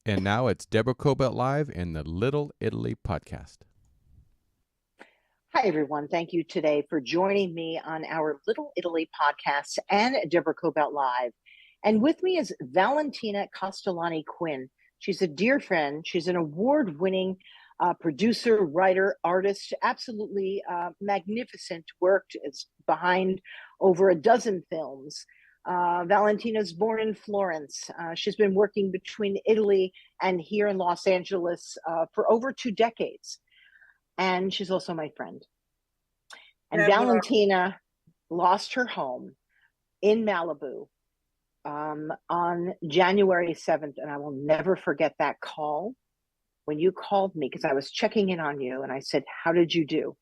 And now it's Deborah Cobelt Live in the Little Italy podcast. Hi, everyone. Thank you today for joining me on our Little Italy podcast and Deborah Cobelt Live. And with me is Valentina Castellani Quinn. She's a dear friend. She's an award-winning producer, writer, artist, absolutely magnificent, worked behind over a dozen films. Valentina's born in Florence. She's been working between Italy and here in Los Angeles for over 2 decades. And she's also my friend. And Deborah. Valentina lost her home in Malibu on January 7th. And I will never forget that call when you called me, because I was checking in on you and I said, how did you do?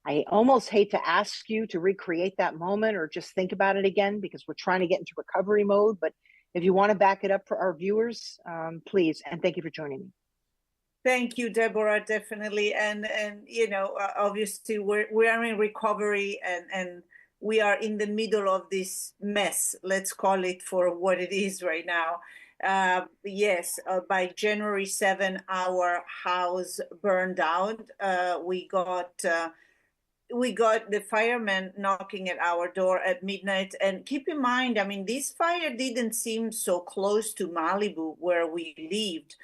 I almost hate to ask you to recreate that moment or just think about it again, because we're trying to get into recovery mode. But if you want to back it up for our viewers, please. And thank you for joining me. Thank you, Deborah, definitely. And you know, obviously we are in recovery and we are in the middle of this mess, let's call it for what it is right now. Yes, by January 7, our house burned down. We got the firemen knocking at our door at midnight. And keep in mind, I mean, this fire didn't seem so close to Malibu where we lived.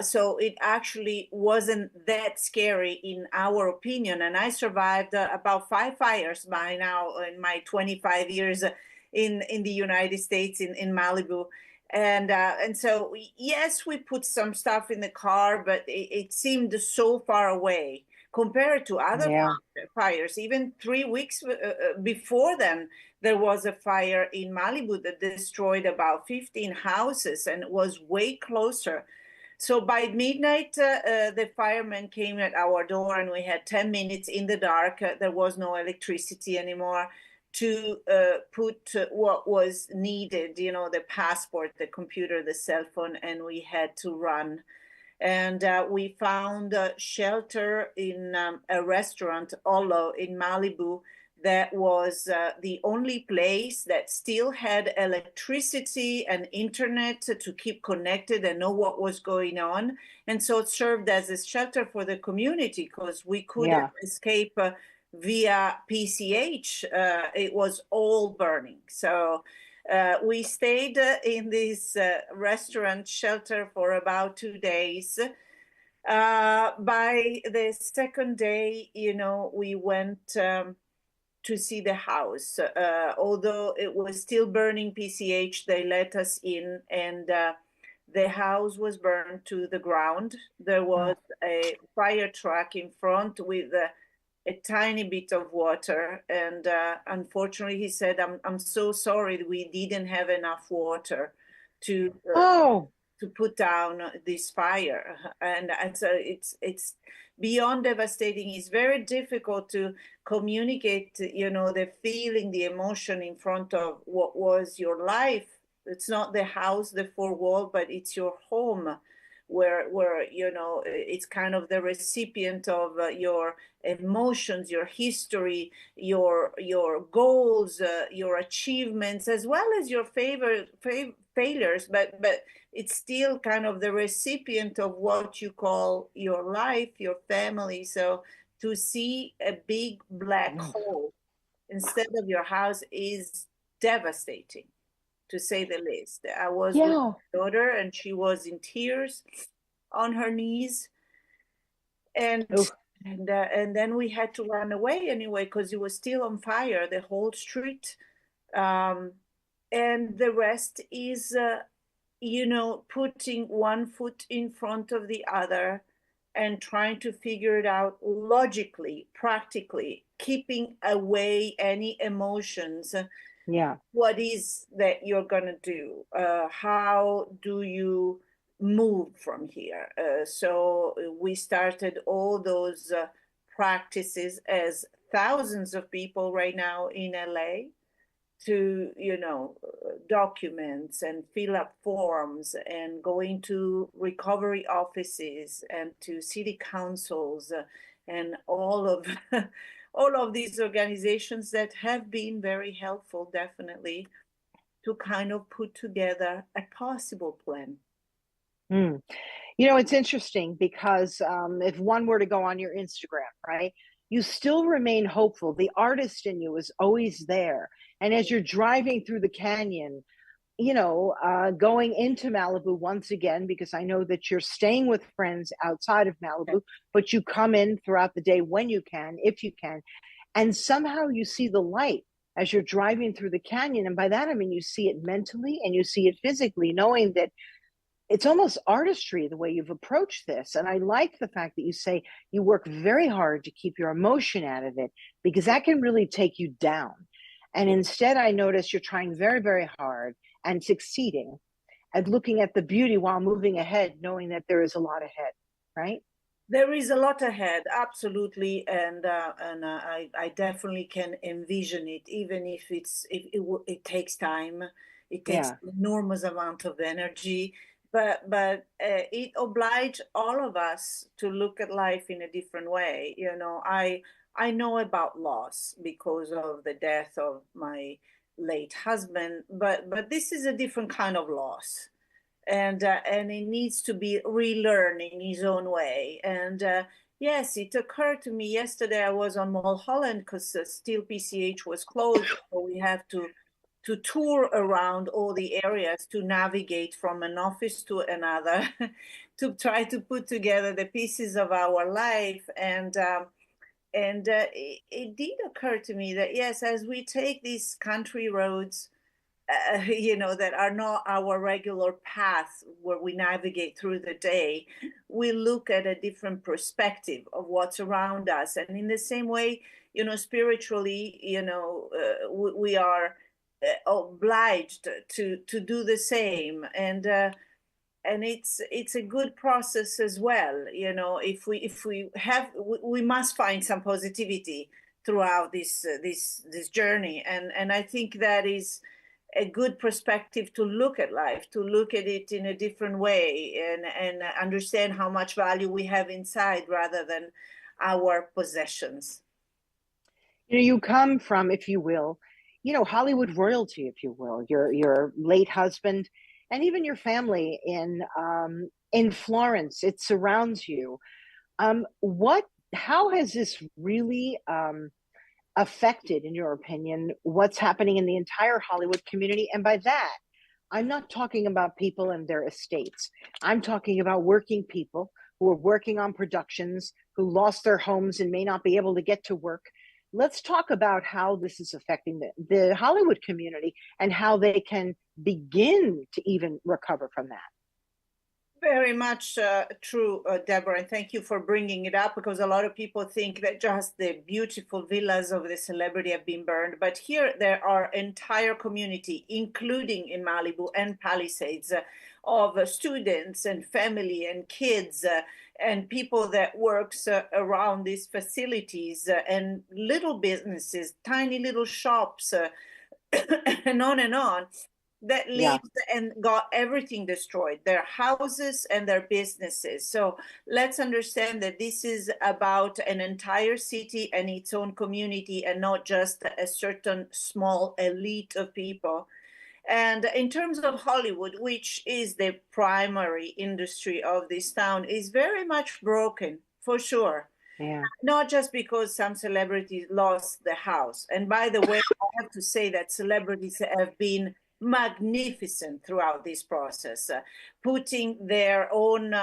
So it actually wasn't that scary in our opinion. And I survived about 5 fires by now in my 25 years in the United States, in Malibu. And so, yes, we put some stuff in the car, but it seemed so far away compared to other fires. Even 3 weeks before then, there was a fire in Malibu that destroyed about 15 houses and it was way closer. So by midnight, the firemen came at our door and we had 10 minutes in the dark. There was no electricity anymore to put what was needed, you know, the passport, the computer, the cell phone, and we had to run. And we found shelter in a restaurant, Olo, in Malibu, that was the only place that still had electricity and internet to keep connected and know what was going on. And so it served as a shelter for the community because we couldn't escape via PCH. It was all burning. So we stayed in this restaurant shelter for about 2 days. By the second day, you know, we went to see the house. Although it was still burning PCH, they let us in and the house was burned to the ground. There was a fire truck in front with a tiny bit of water. And unfortunately, he said, I'm so sorry we didn't have enough water to put down this fire. And so it's beyond devastating. It's very difficult to communicate, you know, the feeling, the emotion in front of what was your life. It's not the house, the 4 wall, but it's your home where you know, it's kind of the recipient of your emotions, your history, your goals, your achievements, as well as your failures, but it's still kind of the recipient of what you call your life, your family. So to see a big black hole instead of your house is devastating, to say the least. I was with my daughter and she was in tears on her knees. And then we had to run away anyway, because it was still on fire, the whole street. And the rest is, you know, putting one foot in front of the other and trying to figure it out logically, practically, keeping away any emotions. What is that you're going to do? How do you move from here? So we started all those practices, as thousands of people right now in LA, to, you know, documents and fill up forms and go into recovery offices and to city councils and all of these organizations that have been very helpful, definitely, to kind of put together a possible plan. Mm. You know, it's interesting because if one were to go on your Instagram, right, you still remain hopeful. The artist in you is always there. And as you're driving through the canyon, going into Malibu once again, because I know that you're staying with friends outside of Malibu, but you come in throughout the day when you can, if you can, and somehow you see the light as you're driving through the canyon. And by that, I mean, you see it mentally and you see it physically, knowing that it's almost artistry the way you've approached this. And I like the fact that you say you work very hard to keep your emotion out of it, because that can really take you down. And instead, I notice you're trying very, very hard and succeeding at looking at the beauty while moving ahead, knowing that there is a lot ahead, right? There is a lot ahead, absolutely, and I definitely can envision it, even if it takes time, it takes Yeah. enormous amount of energy, but it obliged all of us to look at life in a different way. You know, I know about loss because of the death of my late husband, but this is a different kind of loss, and it needs to be relearned in his own way. And yes, it occurred to me yesterday. I was on Mulholland because still PCH was closed, so we have to tour around all the areas to navigate from an office to another to try to put together the pieces of our life. And it did occur to me that yes, as we take these country roads, that are not our regular path where we navigate through the day, we look at a different perspective of what's around us. And in the same way, spiritually, we are obliged to do the same. And it's a good process as well. We must find some positivity throughout this journey. And I think that is a good perspective to look at life, to look at it in a different way, and understand how much value we have inside rather than our possessions. You come from, if you will, Hollywood royalty, if you will, your late husband, and even your family in Florence. It surrounds you. How has this really affected, in your opinion, what's happening in the entire Hollywood community? And by that, I'm not talking about people and their estates. I'm talking about working people who are working on productions, who lost their homes and may not be able to get to work. Let's talk about how this is affecting the Hollywood community and how they can begin to even recover from that. Very much true, Deborah, and thank you for bringing it up, because a lot of people think that just the beautiful villas of the celebrity have been burned. But here there are entire community, including in Malibu and Palisades, of students and family and kids and people that works around these facilities and little businesses, tiny little shops, and on, that lived and got everything destroyed, their houses and their businesses. So let's understand that this is about an entire city and its own community, and not just a certain small elite of people. And in terms of Hollywood, which is the primary industry of this town, is very much broken, for sure. Yeah. Not just because some celebrities lost the house. And by the way, I have to say that celebrities have been magnificent throughout this process, putting their own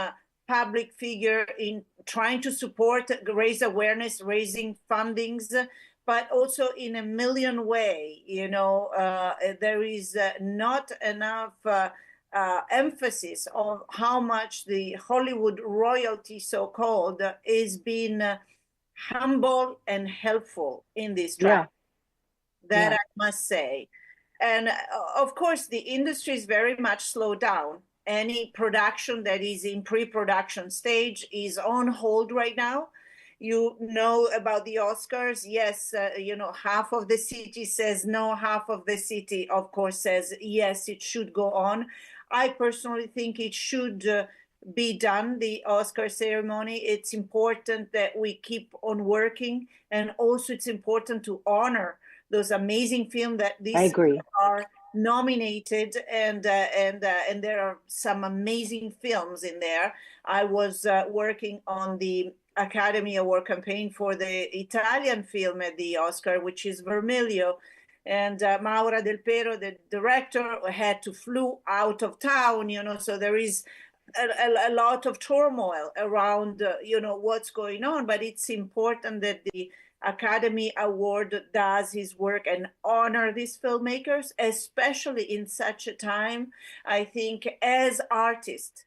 public figure in, trying to support, raise awareness, raising fundings, but also in a million way. There is not enough emphasis on how much the Hollywood royalty, so-called, is being humble and helpful in this track. That I must say. And of course, the industry is very much slowed down. Any production that is in pre-production stage is on hold right now. You know about the Oscars. Yes, half of the city says no, half of the city, of course, says yes, it should go on. I personally think it should be done, the Oscar ceremony. It's important that we keep on working. And also it's important to honor those amazing films that these are nominated, and there are some amazing films in there. I was working on the Academy Award campaign for the Italian film at the Oscar, which is Vermiglio. And Maura Del Pero, the director, had to flew out of town, so there is a lot of turmoil around, what's going on. But it's important that the Academy Award does his work and honor these filmmakers, especially in such a time. I think as artists,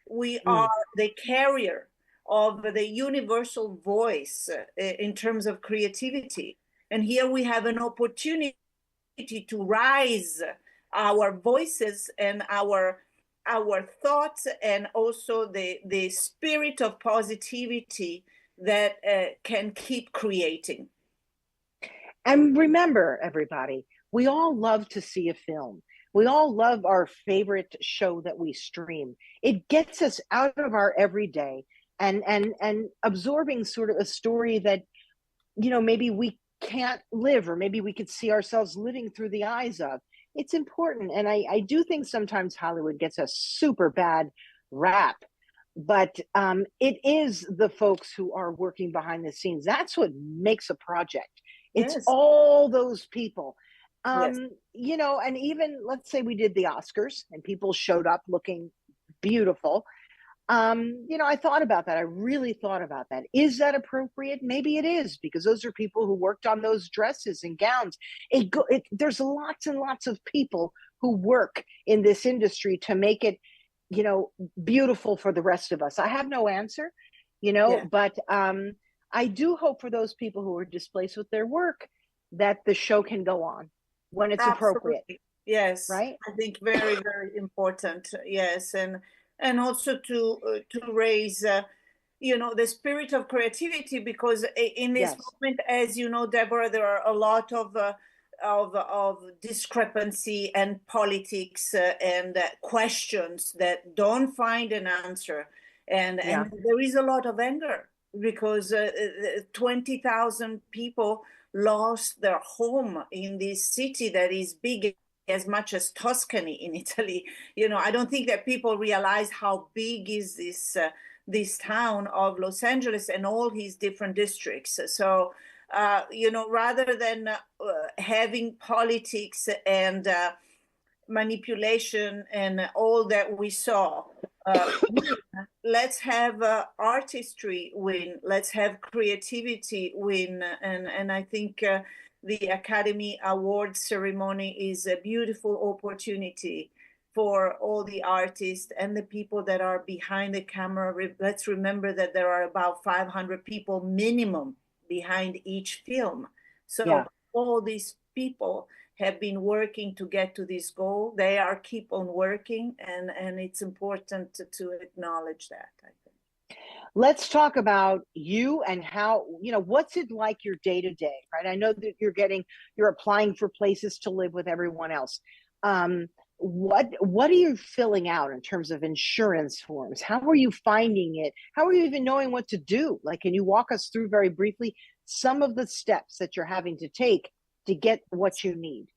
we are the carrier of the universal voice in terms of creativity. And here we have an opportunity to rise our voices and our thoughts, and also the spirit of positivity that can keep creating. And remember, everybody, we all love to see a film. We all love our favorite show that we stream. It gets us out of our everyday and absorbing sort of a story that, maybe we can't live, or maybe we could see ourselves living through the eyes of. It's important. And I do think sometimes Hollywood gets a super bad rap, but it is the folks who are working behind the scenes. That's what makes a project. It's all those people. And even, let's say we did the Oscars and people showed up looking beautiful. I thought about that. I really thought about that. Is that appropriate? Maybe it is, because those are people who worked on those dresses and gowns. There's lots and lots of people who work in this industry to make it, beautiful for the rest of us. I have no answer, but I do hope for those people who are displaced with their work that the show can go on when it's appropriate. Yes, right. I think very, very important. Yes, and also to raise the spirit of creativity, because in this moment, as you know, Deborah, there are a lot of discrepancy and politics and questions that don't find an answer, and there is a lot of anger because 20,000 people lost their home in this city that is big as much as Tuscany in Italy. I don't think that people realize how big is this town of Los Angeles and all his different districts. So, rather than having politics and manipulation and all that we saw, let's have artistry win. Let's have creativity win. And I think the Academy Award ceremony is a beautiful opportunity for all the artists and the people that are behind the camera. Let's remember that there are about 500 people minimum behind each film. So all these people have been working to get to this goal. They are keep on working, and it's important to acknowledge that, I think. Let's talk about you and how, what's it like your day to day, right? I know that you're applying for places to live with everyone else. What are you filling out in terms of insurance forms? How are you finding it? How are you even knowing what to do? Like, can you walk us through very briefly some of the steps that you're having to take to get what you need?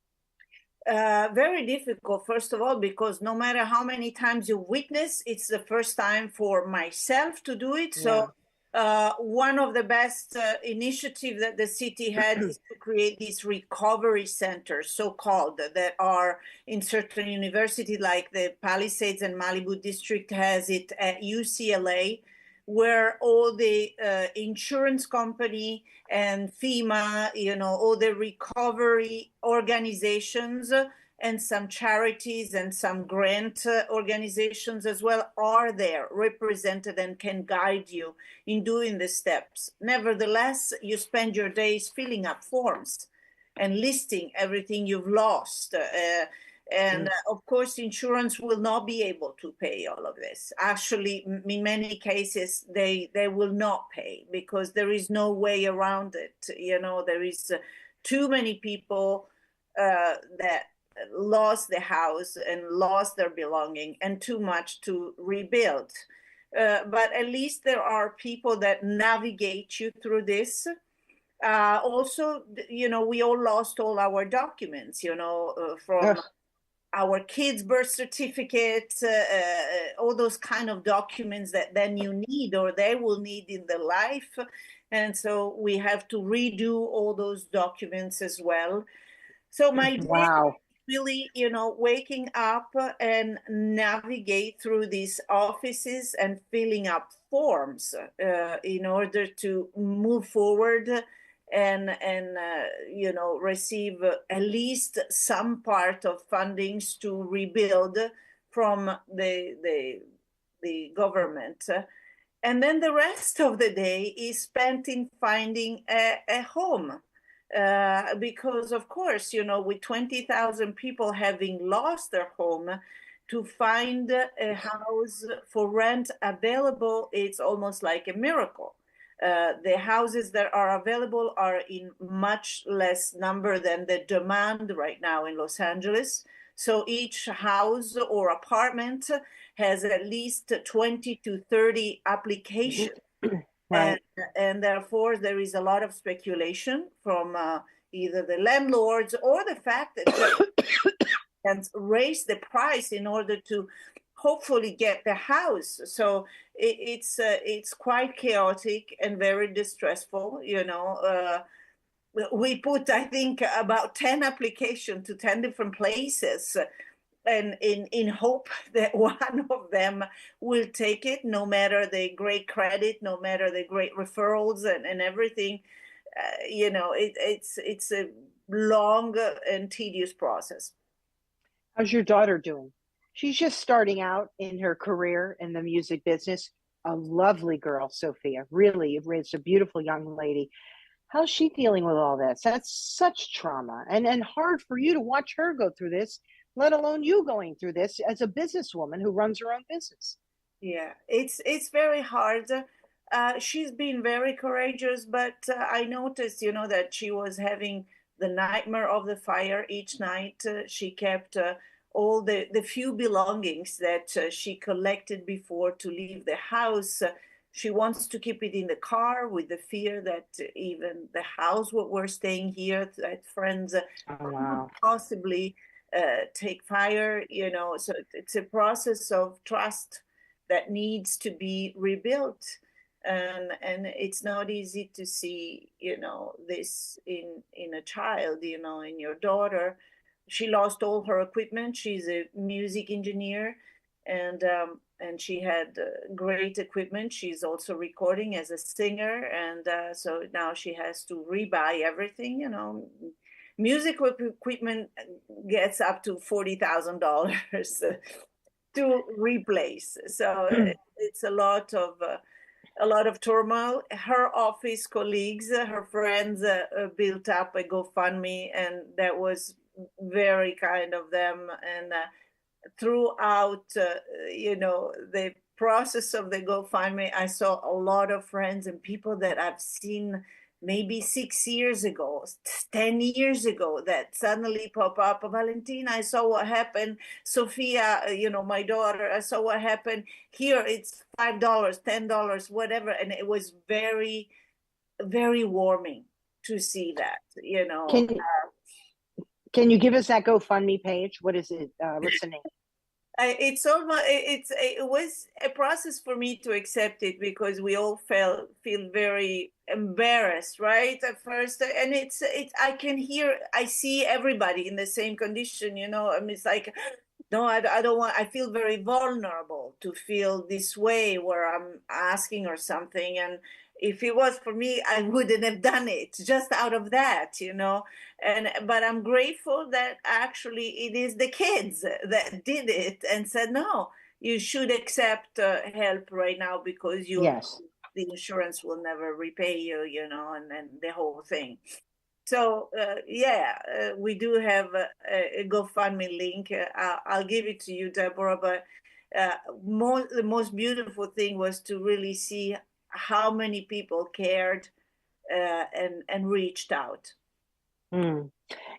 Very difficult, first of all, because no matter how many times you witness, it's the first time for myself to do it. So one of the best initiatives that the city had is to create these recovery centers, so-called, that are in certain universities, like the Palisades and Malibu district has it at UCLA, where all the insurance company and FEMA, all the recovery organizations and some charities and some grant organizations as well are there represented and can guide you in doing the steps. Nevertheless, you spend your days filling up forms and listing everything you've lost. And of course, insurance will not be able to pay all of this. Actually, in many cases, they will not pay because there is no way around it. There is too many people that lost their house and lost their belonging, and too much to rebuild. But at least there are people that navigate you through this. Also, we all lost all our documents, from our kids' birth certificates, all those kind of documents that then you need or they will need in their life. And so we have to redo all those documents as well. So my day Wow. really, waking up and navigate through these offices and filling up forms in order to move forward and receive at least some part of fundings to rebuild from the government. And then the rest of the day is spent in finding a home. Because of course, with 20,000 people having lost their home, to find a house for rent available, it's almost like a miracle. The houses that are available are in much less number than the demand right now in Los Angeles. So each house or apartment has at least 20 to 30 applications. Right. And therefore, there is a lot of speculation from either the landlords or the fact that can raise the price in order to hopefully get the house. So it's quite chaotic and very distressful. We put, I think, about 10 applications to 10 different places, and in hope that one of them will take it, no matter the great credit, no matter the great referrals and everything. It's a long and tedious process. How's your daughter doing? She's just starting out in her career in the music business. A lovely girl, Sophia. Really, you've raised a beautiful young lady. How's she dealing with all this? That's such trauma and hard for you to watch her go through this, let alone you going through this as a businesswoman who runs her own business. Yeah, it's very hard. She's been very courageous, but I noticed, that she was having the nightmare of the fire each night. She kept all the few belongings that she collected before to leave the house. She wants to keep it in the car with the fear that even the house where we're staying here, that friends Wow. could possibly take fire. So it's a process of trust that needs to be rebuilt, and it's not easy to see this in a child, in your daughter. She lost all her equipment. She's a music engineer, and she had great equipment. She's also recording as a singer, and so now she has to rebuy everything. Music equipment gets up to $40,000 to replace. So it's a lot of turmoil. Her office colleagues, her friends, built up a GoFundMe, and that was very kind of them. And throughout, the process of the GoFundMe, I saw a lot of friends and people that I've seen maybe 6 years ago, 10 years ago, that suddenly pop up. Valentina, I saw what happened. Sophia, my daughter, I saw what happened. Here it's $5, $10, whatever. And it was very, very warming to see that, Can you give us that GoFundMe page? What is it? What's the name? It was a process for me to accept it, because we all feel very embarrassed, right, at first. And I see everybody in the same condition. I mean, it's like, no, I don't want. I feel very vulnerable to feel this way where I'm asking or something. And if it was for me, I wouldn't have done it just out of that. But I'm grateful that actually it is the kids that did it and said, no, you should accept help right now, because Yes. the insurance will never repay you, and the whole thing. So we do have a GoFundMe link. I'll give it to you, Deborah. But the most beautiful thing was to really see how many people cared and reached out.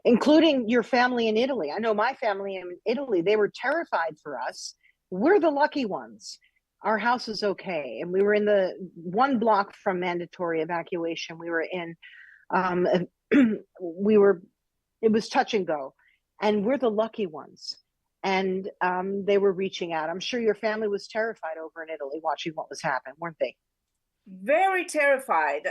Including your family in Italy. I know my family in Italy, they were terrified for us. We're the lucky ones. Our house is okay. And we were in the 1 block from mandatory evacuation. We were in, it was touch and go. And we're the lucky ones. and they were reaching out. I'm sure your family was terrified over in Italy watching what was happening, weren't they? Very terrified.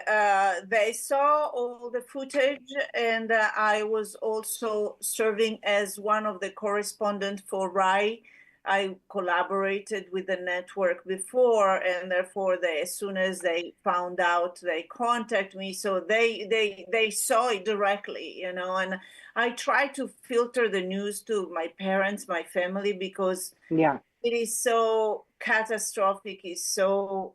They saw all the footage, and I was also serving as one of the correspondents for RAI. I collaborated with the network before, and therefore, as soon as they found out, they contacted me. So they saw it directly, you know. And I try to filter the news to my parents, my family, because Yeah. it is so catastrophic. It's so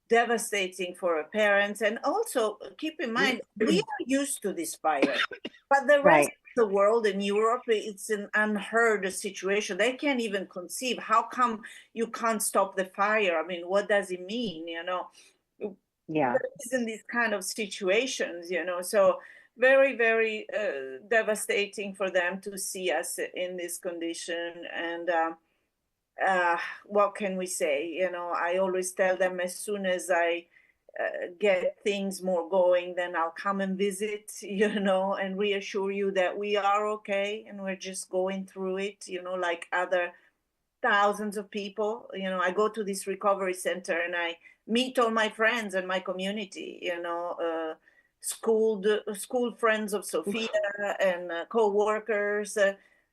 devastating for our parents. And also keep in mind, we are used to this fire, but the rest Right. of the world in Europe, it's an unheard situation. They can't even conceive. How come you can't stop the fire? I mean, what does it mean? You know, Yeah. there isn't these kind of situations, you know, so very, very devastating for them to see us in this condition. And what can we say? You know, I always tell them, as soon as I get things more going, then I'll come and visit, you know, and reassure you that we are okay and we're just going through it, you know, like other thousands of people. You know, I go to this recovery center and I meet all my friends and my community, you know, school friends of Sophia and co-workers,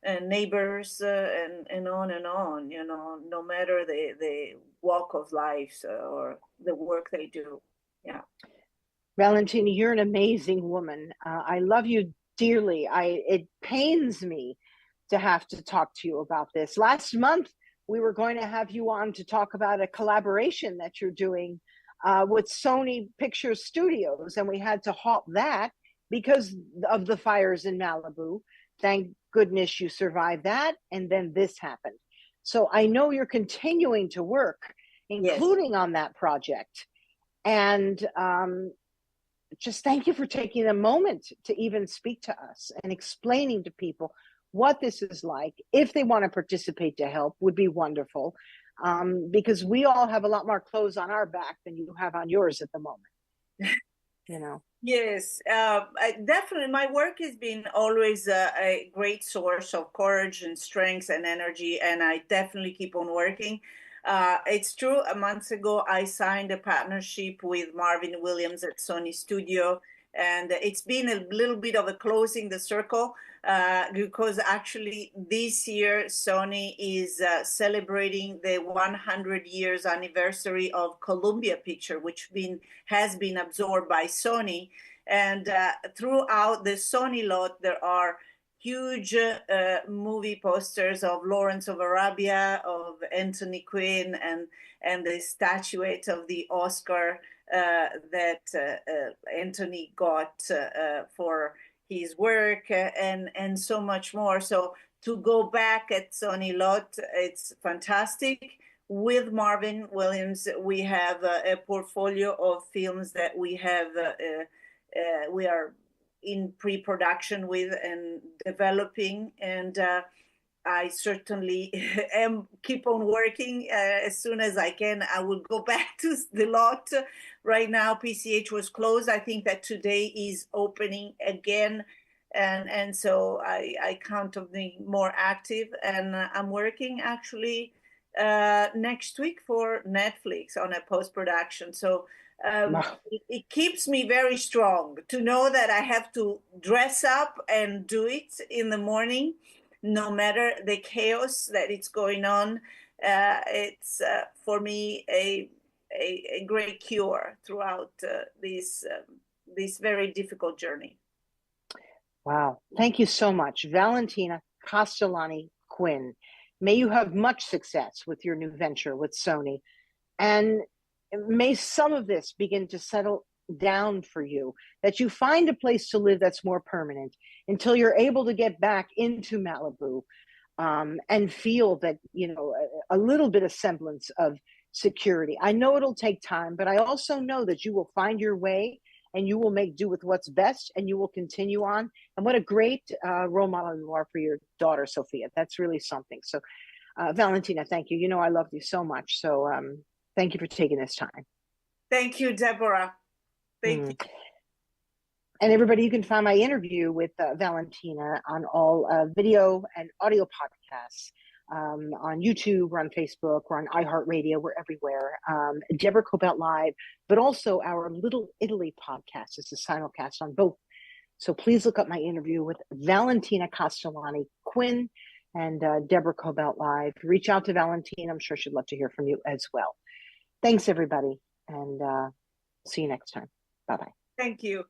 and neighbors, and on and on, you know, no matter the walk of life or the work they do. Yeah. Valentina, you're an amazing woman. I love you dearly. It pains me to have to talk to you about this. Last month, we were going to have you on to talk about a collaboration that you're doing with Sony Picture Studios, and we had to halt that because of the fires in Malibu. Thank goodness you survived that, and then this happened. So I know you're continuing to work, Yes. including on that project. And just thank you for taking a moment to even speak to us and explaining to people what this is like. If they want to participate to help, would be wonderful, because we all have a lot more clothes on our back than you have on yours at the moment. You know. Yes, definitely. My work has been always a great source of courage and strength and energy, and I definitely keep on working. It's true, a month ago, I signed a partnership with Marvin Williams at Sony Studio, and it's been a little bit of a closing the circle, because actually this year Sony is celebrating the 100 years anniversary of Columbia Picture, which has been absorbed by Sony. And throughout the Sony lot, there are huge movie posters of Lawrence of Arabia, of Anthony Quinn, and the statuette of the Oscar that Anthony got for his work, and so much more. So to go back at Sony lot, it's fantastic. With Marvin Williams, we have a portfolio of films that we are in pre-production with and developing, and I certainly keep on working. As soon as I can, I will go back to the lot. Right now, PCH was closed. I think that today is opening again, and so I count on being more active. And I'm working actually next week for Netflix on a post-production. So it keeps me very strong to know that I have to dress up and do it in the morning, no matter the chaos that it's going on. It's for me a great cure throughout this very difficult journey. Wow. Thank you so much, Valentina Castellani Quinn. May you have much success with your new venture with Sony. And may some of this begin to settle down for you, that you find a place to live that's more permanent until you're able to get back into Malibu, and feel that, you know, a little bit of semblance of security. I know it'll take time, but I also know that you will find your way and you will make do with what's best, and you will continue on. And what a great role model you are for your daughter, Sophia. That's really something. So, Valentina, thank you. You know, I love you so much. So thank you for taking this time. Thank you, Deborah. Thank you. And everybody, you can find my interview with Valentina on all video and audio podcasts. podcasts. On YouTube, we're on Facebook, we're on iHeartRadio, we're everywhere. Deborah Cobalt Live, but also our Little Italy podcast is a simulcast on both. So please look up my interview with Valentina Castellani, Quinn, and Deborah Cobalt Live. Reach out to Valentina. I'm sure she'd love to hear from you as well. Thanks, everybody, and see you next time. Bye-bye. Thank you.